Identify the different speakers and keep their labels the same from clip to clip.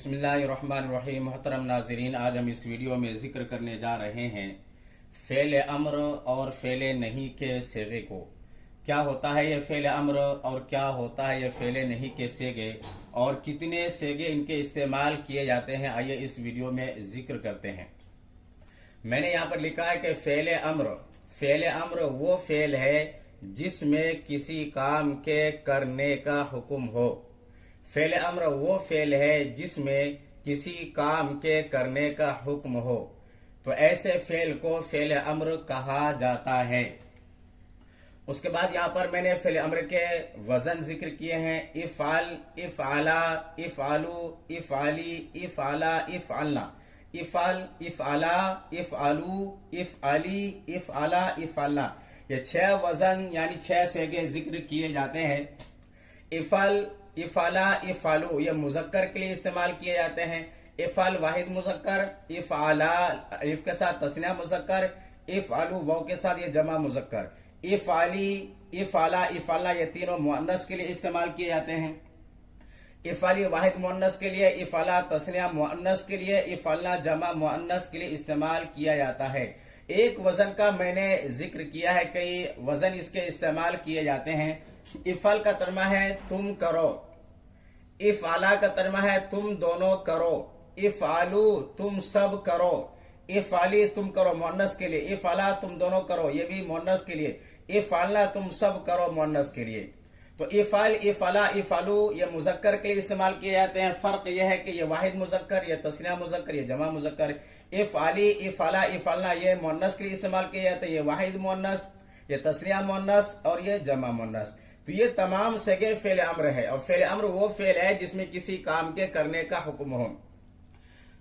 Speaker 1: बिस्मिल्लाहिर्रहमानिर्रहीम। मोहतरम नाज़रीन, आज हम इस वीडियो में जिक्र करने जा रहे हैं फ़ेल अम्र और फ़ेल नहीं के सेगे को। क्या होता है ये फ़ेल अम्र और क्या होता है ये फ़ेल नहीं के सेगे और कितने सेगे इनके इस्तेमाल किए जाते हैं, आइए इस वीडियो में जिक्र करते हैं। मैंने यहाँ पर लिखा है कि फ़ेल अम्र वो फ़ेल है जिसमें किसी काम के करने का हुक्म हो। फ़ेल अम्र वो फ़ेल है जिसमें किसी काम के करने का हुक्म हो, तो ऐसे फ़ेल को फ़ेल अम्र कहा जाता है। उसके बाद यहाँ पर मैंने फ़ेल अम्र के वजन जिक्र किए हैं। इफ़ाल, इफ़ाला, इफ़ालू, इफ़ाली, इफ़ाला, इफ़ालना, इफ़ाल, इफ़ाला, इफ़ालू, इफ़ाली, इफ़ाला, इफ़ालना, ये 6 वजन यानी 6 सेगे जिक्र किए जाते हैं। इफ़ाल, इफ़ाला, इफ़ालू ये मुज़क्कर के लिए इस्तेमाल किए जाते हैं। इफ़ाल वाहिद मुज़क्कर, इफ़ाला अलिफ के साथ तस्निया मुज़क्कर, इफ़ालू वाव के साथ ये जमा मुज़क्कर, इफ़ाली, इफ़ाला, इफ़ालना ये तीनों मुअन्नस के लिए इस्तेमाल किए जाते हैं। इफ़ाली वाहिद मुअन्नस के लिए, इफ़ाला तस्निया मुअन्नस के लिए, इफ़ालना जमा मुअन्नस के लिए इस्तेमाल किया जाता है। एक वजन का मैंने जिक्र किया है, कई वजन इसके इस्तेमाल किए जाते हैं। इफ़ाल का तर्जमा है तुम करो, इफ़ाला का तर्जमा है तुम दोनों करो, इफ़ालू तुम सब करो, इफ़ाली तुम करो मुअन्नस के लिए, इफ़ाला तुम दोनों करो ये भी मुअन्नस के लिए, इफ़ालना तुम सब करो मुअन्नस के लिए। तो इफ़ाल, इफ़ाला, इफ़ालू ये मुज़क्कर के लिए इस्तेमाल किए जाते हैं। फर्क यह है कि ये वाहिद मुज़क्कर, ये तस्निया मुज़क्कर, ये जमा मुज़क्कर। इफ़ाली, इफ़ाला, इफ़ालना ये मुअन्नस के लिए इस्तेमाल किए जाते हैं, ये वाहिद मुअन्नस, ये तस्निया मुअन्नस और ये जमा मुअन्नस। तो ये तमाम सेगे फ़ेल अम्र है और फ़ेल अम्र वो फ़ेल है जिसमें किसी काम के करने का हुक्म हो।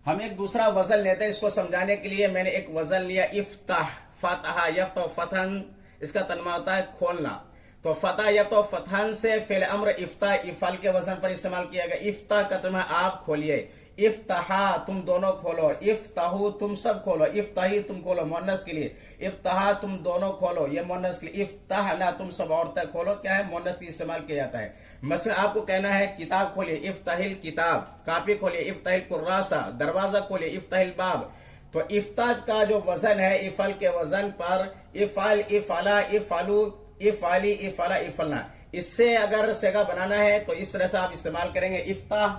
Speaker 1: हम एक दूसरा वजन लेते हैं, इसको समझाने के लिए मैंने एक वजन लिया। इफ्ताह, फतहा, यफ्तह फतहन, इसका तर्जुमा होता है खोलना। तो फतह यफ्तह फतहन से फ़ेल अम्र इफ्ताह इफ़ाल के वजन पर इस्तेमाल किया गया। इफ्ताह का तर्जुमा आप खोलिए, इफ्तहा तुम दोनों खोलो, इफ्ताहू तुम सब खोलो, इफ्ताही तुम खोलो मुअन्नस के लिए, इफ्तहा तुम दोनों खोलो ये मुअन्नस के लिए, इफ्ताहना तुम सब औरतें खोलो क्या है मुअन्नस के इस्तेमाल किया जाता है। मसलन आपको कहना है किताब खोलिए, इफ्ताहिल किताब, कापी खोलिए, इफ्ताहिल कुर्रासा, दरवाजा खोलिए, इफ्ताहिल बाब। तो इफ्ताह का जो वजन है इफ़ाल के वजन पर इफ़ाल, इफ़ाला, इफ़ालू, इफ़ाली, इफ़ाला, इफ़ालना, इससे अगर सेगा बनाना है तो इस तरह से आप इस्तेमाल करेंगे। इफ्ताह,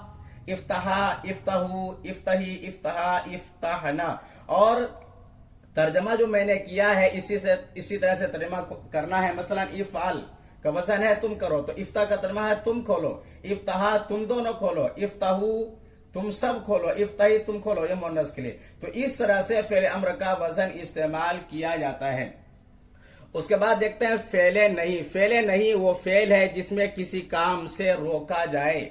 Speaker 1: इफ्तहा, इफ्ताहू, इफ्ताही, इफ्तहा, इफ्ताहना। और तर्जमा जो मैंने किया है इसी तरह से तर्जमा करना है। मसलन इफ़ाल का वजन है तुम करो, तो इफ्ता का तर्जमा है तुम खोलो, इफ्तहा तुम दोनों खोलो, इफ्ताहू तुम सब खोलो, इफ्ताही तुम खोलो ये मुअन्नस के लिए। तो इस तरह से फ़ेल अम्र का वजन इस्तेमाल किया जाता है। उसके बाद देखते हैं फ़ेल नहीं। फ़ेल नहीं वो फ़ेल है जिसमें किसी काम से रोका जाए,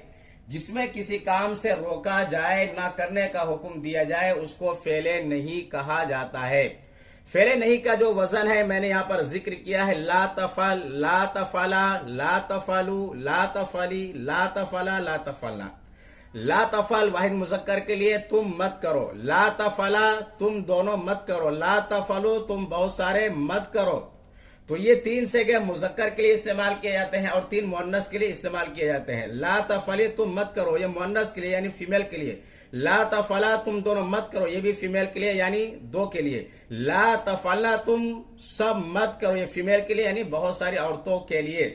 Speaker 1: जिसमें किसी काम से रोका जाए, ना करने का हुक्म दिया जाए, उसको फ़ेल नहीं कहा जाता है। फ़ेल नहीं का जो वजन है मैंने यहाँ पर जिक्र किया है। ला तफल, ला तफला, ला तफलू, ला तफली, ला तफला, ला तफलना। ला तफल वाहिद मुज़क्कर के लिए तुम मत करो, ला तफला तुम दोनों मत करो, ला तफलो तुम बहुत सारे मत करो। तो ये 3 सेगे मुज़क्कर के लिए इस्तेमाल किए जाते हैं और 3 मुअन्नस के लिए इस्तेमाल किए जाते हैं। ला तफली तुम मत करो ये मुअन्नस के लिए यानी फीमेल के लिए, ला तफला तुम दोनों मत करो ये भी फीमेल के लिए यानी 2 के लिए, ला तफलना तुम सब मत करो ये फीमेल के लिए यानी बहुत सारी औरतों के लिए।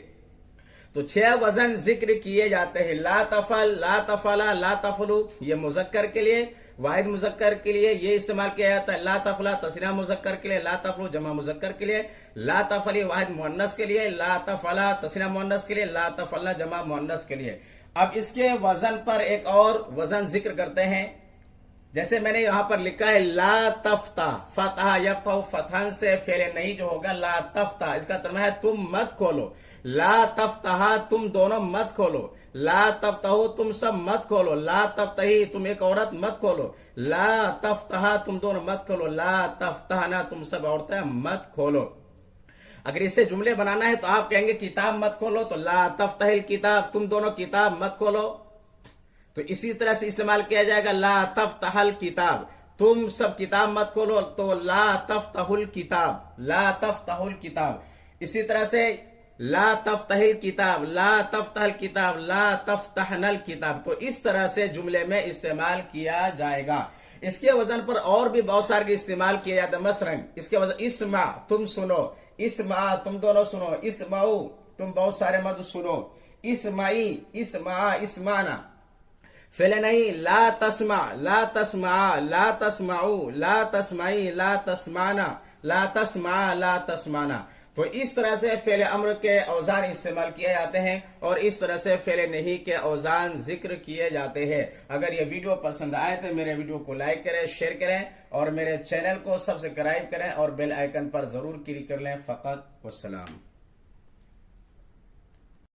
Speaker 1: तो 6 वजन जिक्र किए जाते हैं। ला तफल, ला तफला, ला तफलू ये मुज़क्कर के लिए, वाहिद मुज़क्कर के लिए ये इस्तेमाल किया जाता है। ला तफला तस्निया मुज़क्कर के लिए, ला तफलू जमा मुज़क्कर के लिए, ला तफली वाहिद मुअन्नस के लिए, ला तफला तस्निया मुअन्नस के लिए, ला तफलना जमा मुअन्नस के लिए। अब इसके वजन पर एक और वजन जिक्र करते हैं। जैसे मैंने यहां पर लिखा है ला तफ्ता, फतहा यफ्तहु फतहन से फ़ेल नहीं जो होगा ला तफ्ता, इसका तर्जुमा है तुम मत खोलो, ला तफ्तहा तुम दोनों मत खोलो, ला तफ्तहु तुम सब मत खोलो, ला तफ्तही तुम एक औरत मत खोलो, ला तफ्तहा तुम दोनों मत खोलो, ला तफ्तहना तुम सब औरतें मत खोलो। अगर इससे जुमले बनाना है तो आप कहेंगे किताब मत खोलो, तो ला तफ्तहिल किताब तुम दोनों किताब मत खोलो। तो इसी तरह से इस्तेमाल किया जाएगा ला तफ्तहल किताब तुम सब किताब मत खोलो, तो ला तफ्तहुल किताब, ला तफ्तहुल किताब। इसी तरह से ला तफ्तहिल किताब, ला तफ्तहल किताब, ला तफ्तहनल किताब। तो इस तरह से जुमले में इस्तेमाल किया जाएगा। इसके वजन पर और भी बहुत सारे इस्तेमाल किए जाते हैं। मसलन इसके वजन इस्मा, तुम सुनो, इस्मा तुम दोनों सुनो, इस्माऊ तुम बहुत सारे मत सुनो, इस्माई, इस्मा, इस्माना। फेले नहीं, ला तस्मा, ला तस्मा, ला तस्माऊ, ला तस्माई, ला तस्माना, ला तस्मा, ला तस्माना। तो इस तरह से फेले अम्र के औजान इस्तेमाल किए जाते हैं और इस तरह से फेले नहीं के औजान जिक्र किए जाते हैं। अगर ये वीडियो पसंद आए तो मेरे वीडियो को लाइक करें, शेयर करें और मेरे चैनल को सब्सक्राइब करें और बेल आइकन पर जरूर क्लिक कर लें। फकत वस्सलाम।